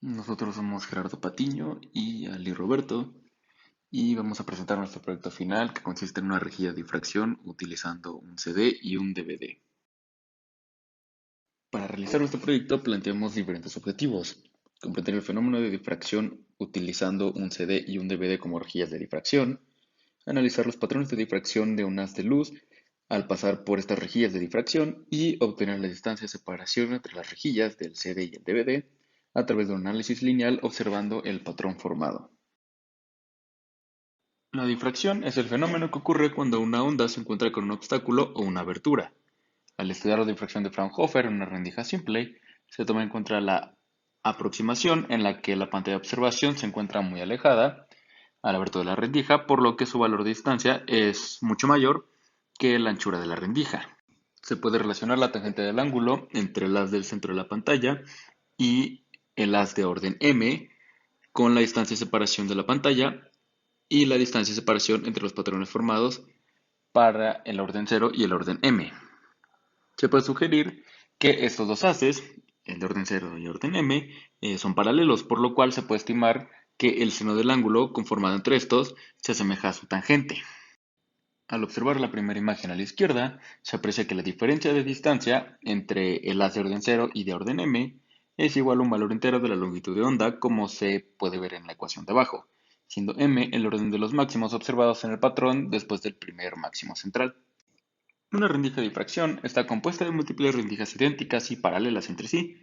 Nosotros somos Gerardo Patiño y Ali Roberto y vamos a presentar nuestro proyecto final que consiste en una rejilla de difracción utilizando un CD y un DVD. Para realizar nuestro proyecto planteamos diferentes objetivos. Comprender el fenómeno de difracción utilizando un CD y un DVD como rejillas de difracción, analizar los patrones de difracción de un haz de luz al pasar por estas rejillas de difracción y obtener la distancia de separación entre las rejillas del CD y el DVD a través de un análisis lineal observando el patrón formado. La difracción es el fenómeno que ocurre cuando una onda se encuentra con un obstáculo o una abertura. Al estudiar la difracción de Fraunhofer en una rendija simple, se toma en cuenta la aproximación en la que la pantalla de observación se encuentra muy alejada a la abertura de la rendija, por lo que su valor de distancia es mucho mayor que la anchura de la rendija. Se puede relacionar la tangente del ángulo entre el haz del centro de la pantalla y el haz de orden m con la distancia de separación de la pantalla y la distancia de separación entre los patrones formados para el orden 0 y el orden m. Se puede sugerir que estos dos haces, el de orden 0 y el orden m, son paralelos, por lo cual se puede estimar que el seno del ángulo conformado entre estos se asemeja a su tangente. Al observar la primera imagen a la izquierda, se aprecia que la diferencia de distancia entre el haz de orden 0 y de orden m es igual a un valor entero de la longitud de onda, como se puede ver en la ecuación de abajo, siendo m el orden de los máximos observados en el patrón después del primer máximo central. Una rendija de difracción está compuesta de múltiples rendijas idénticas y paralelas entre sí,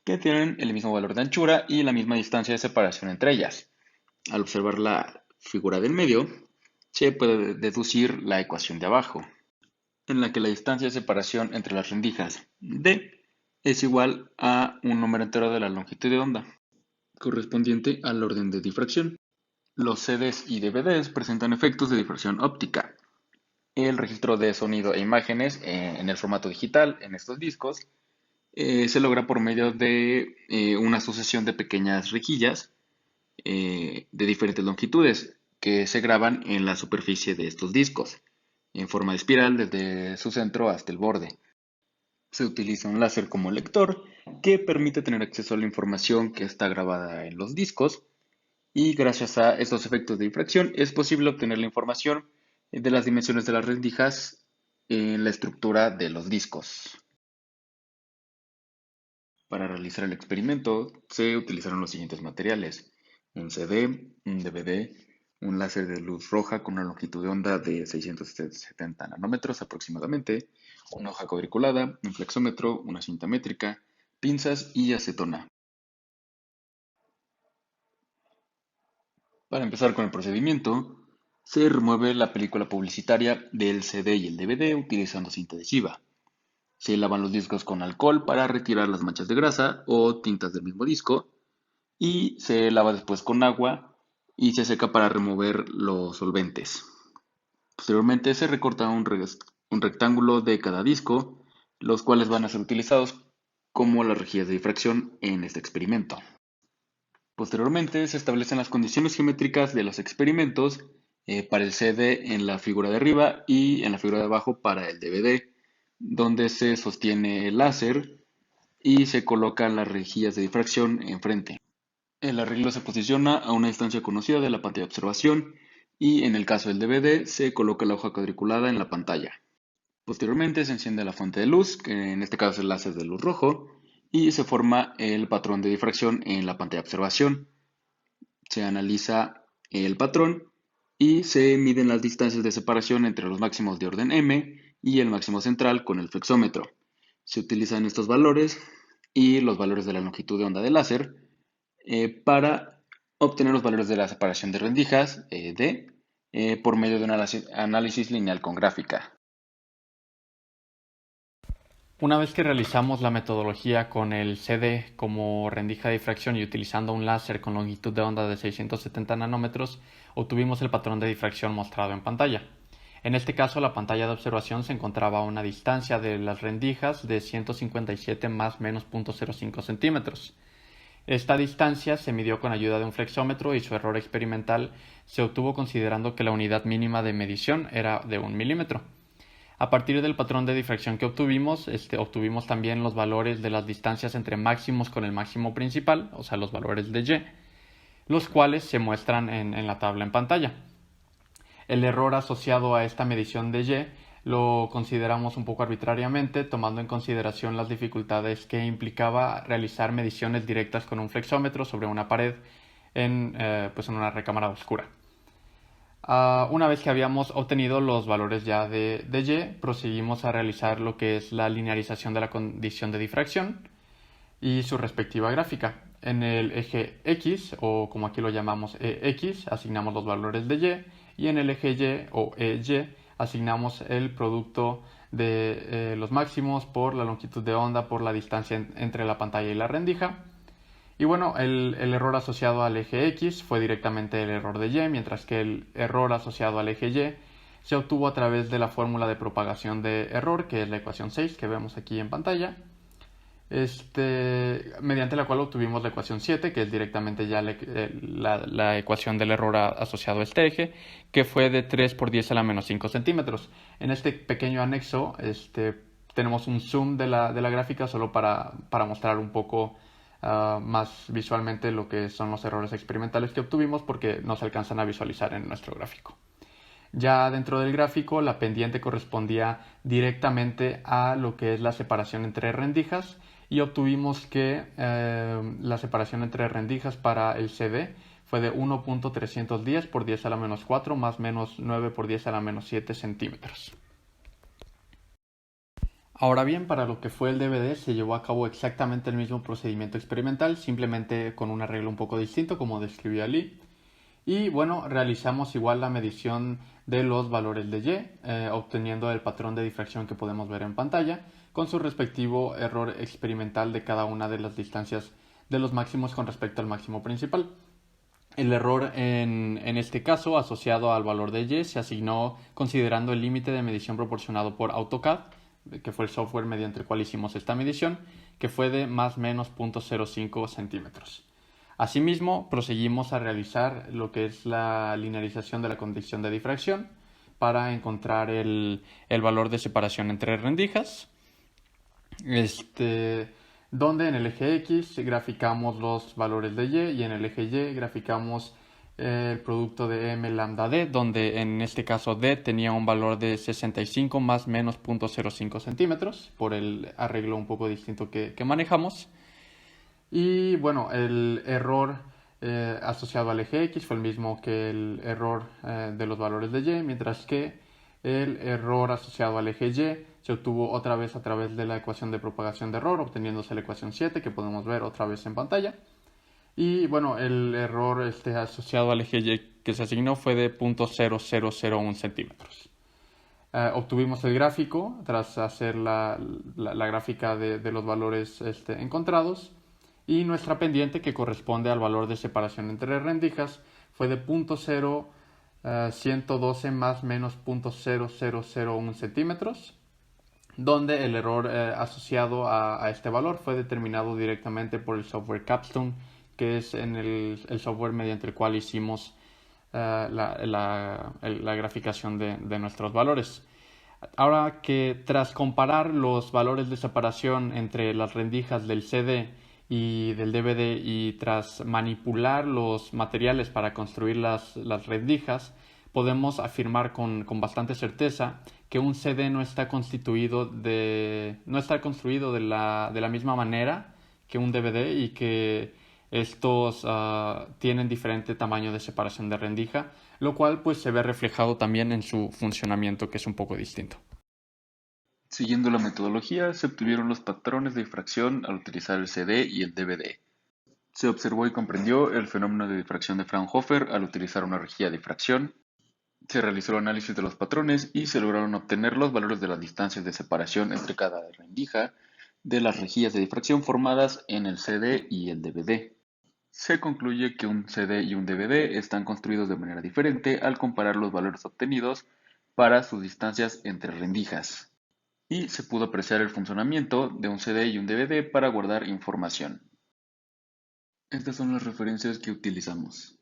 que tienen el mismo valor de anchura y la misma distancia de separación entre ellas. Al observar la figura del medio, se puede deducir la ecuación de abajo, en la que la distancia de separación entre las rendijas d es igual a un número entero de la longitud de onda, correspondiente al orden de difracción. Los CDs y DVDs presentan efectos de difracción óptica. El registro de sonido e imágenes en el formato digital en estos discos se logra por medio de una sucesión de pequeñas rejillas de diferentes longitudes que se graban en la superficie de estos discos, en forma de espiral desde su centro hasta el borde. Se utiliza un láser como lector que permite tener acceso a la información que está grabada en los discos y gracias a estos efectos de difracción es posible obtener la información de las dimensiones de las rendijas en la estructura de los discos. Para realizar el experimento se utilizaron los siguientes materiales: un CD, un DVD, un láser de luz roja con una longitud de onda de 670 nanómetros aproximadamente, una hoja cuadriculada, un flexómetro, una cinta métrica, pinzas y acetona. Para empezar con el procedimiento, se remueve la película publicitaria del CD y el DVD utilizando cinta adhesiva. Se lavan los discos con alcohol para retirar las manchas de grasa o tintas del mismo disco y se lava después con agua y se seca para remover los solventes. Posteriormente se recorta un rectángulo de cada disco, los cuales van a ser utilizados como las rejillas de difracción en este experimento. Posteriormente se establecen las condiciones geométricas de los experimentos para el CD en la figura de arriba y en la figura de abajo para el DVD, donde se sostiene el láser y se colocan las rejillas de difracción enfrente. El arreglo se posiciona a una distancia conocida de la pantalla de observación y en el caso del DVD se coloca la hoja cuadriculada en la pantalla. Posteriormente se enciende la fuente de luz, que en este caso es el láser de luz rojo, y se forma el patrón de difracción en la pantalla de observación. Se analiza el patrón y se miden las distancias de separación entre los máximos de orden m y el máximo central con el flexómetro. Se utilizan estos valores y los valores de la longitud de onda del láser para obtener los valores de la separación de rendijas D por medio de un análisis lineal con gráfica. Una vez que realizamos la metodología con el CD como rendija de difracción y utilizando un láser con longitud de onda de 670 nanómetros, obtuvimos el patrón de difracción mostrado en pantalla. En este caso, la pantalla de observación se encontraba a una distancia de las rendijas de 157 más menos 0.05 centímetros. Esta distancia se midió con ayuda de un flexómetro y su error experimental se obtuvo considerando que la unidad mínima de medición era de 1 milímetro. A partir del patrón de difracción que obtuvimos, obtuvimos también los valores de las distancias entre máximos con el máximo principal, o sea, los valores de y, los cuales se muestran en la tabla en pantalla. El error asociado a esta medición de y lo consideramos un poco arbitrariamente, tomando en consideración las dificultades que implicaba realizar mediciones directas con un flexómetro sobre una pared en una recámara oscura. Una vez que habíamos obtenido los valores ya de y, proseguimos a realizar lo que es la linearización de la condición de difracción y su respectiva gráfica. En el eje X, o como aquí lo llamamos EX, asignamos los valores de y en el eje Y o EY asignamos el producto de los máximos por la longitud de onda por la distancia entre la pantalla y la rendija. Y bueno, el error asociado al eje X fue directamente el error de Y, mientras que el error asociado al eje Y se obtuvo a través de la fórmula de propagación de error, que es la ecuación 6 que vemos aquí en pantalla, mediante la cual obtuvimos la ecuación 7, que es directamente ya la ecuación del error asociado a este eje, que fue de 3 por 10 a la menos 5 centímetros. En este pequeño anexo tenemos un zoom de la gráfica solo para mostrar un poco más visualmente lo que son los errores experimentales que obtuvimos, porque no se alcanzan a visualizar en nuestro gráfico. Ya dentro del gráfico, la pendiente correspondía directamente a lo que es la separación entre rendijas, y obtuvimos que la separación entre rendijas para el CD fue de 1.310 por 10 a la menos 4 más menos 9 por 10 a la menos 7 centímetros. Ahora bien, para lo que fue el DVD se llevó a cabo exactamente el mismo procedimiento experimental, simplemente con un arreglo un poco distinto, como describió Lee. Y bueno, realizamos igual la medición de los valores de y, obteniendo el patrón de difracción que podemos ver en pantalla, con su respectivo error experimental de cada una de las distancias de los máximos con respecto al máximo principal. El error en este caso, asociado al valor de y, se asignó considerando el límite de medición proporcionado por AutoCAD, que fue el software mediante el cual hicimos esta medición, que fue de más o menos 0.05 centímetros. Asimismo, proseguimos a realizar lo que es la linearización de la condición de difracción para encontrar el valor de separación entre rendijas, donde en el eje X graficamos los valores de y en el eje Y graficamos el producto de m lambda d, donde en este caso d tenía un valor de 65 más menos 0.05 centímetros, por el arreglo un poco distinto que manejamos. Y bueno, el error asociado al eje X fue el mismo que el error de los valores de y, mientras que el error asociado al eje Y se obtuvo otra vez a través de la ecuación de propagación de error, obteniéndose la ecuación 7, que podemos ver otra vez en pantalla. Y bueno, el error asociado al eje Y que se asignó fue de 0.0001 centímetros. Obtuvimos el gráfico tras hacer la gráfica de los valores encontrados, y nuestra pendiente, que corresponde al valor de separación entre rendijas, fue de 0.112 más menos 0.0001 centímetros, donde el error asociado a este valor fue determinado directamente por el software Capstone, que es el software mediante el cual hicimos la graficación de nuestros valores. Ahora que tras comparar los valores de separación entre las rendijas del CD y del DVD, y tras manipular los materiales para construir las rendijas, podemos afirmar con bastante certeza que un CD no está construido de la misma manera que un DVD, y que estos tienen diferente tamaño de separación de rendija, lo cual pues se ve reflejado también en su funcionamiento, que es un poco distinto. Siguiendo la metodología, se obtuvieron los patrones de difracción al utilizar el CD y el DVD. Se observó y comprendió el fenómeno de difracción de Fraunhofer al utilizar una rejilla de difracción. Se realizó el análisis de los patrones y se lograron obtener los valores de las distancias de separación entre cada rendija de las rejillas de difracción formadas en el CD y el DVD. Se concluye que un CD y un DVD están construidos de manera diferente al comparar los valores obtenidos para sus distancias entre rendijas, y se pudo apreciar el funcionamiento de un CD y un DVD para guardar información. Estas son las referencias que utilizamos.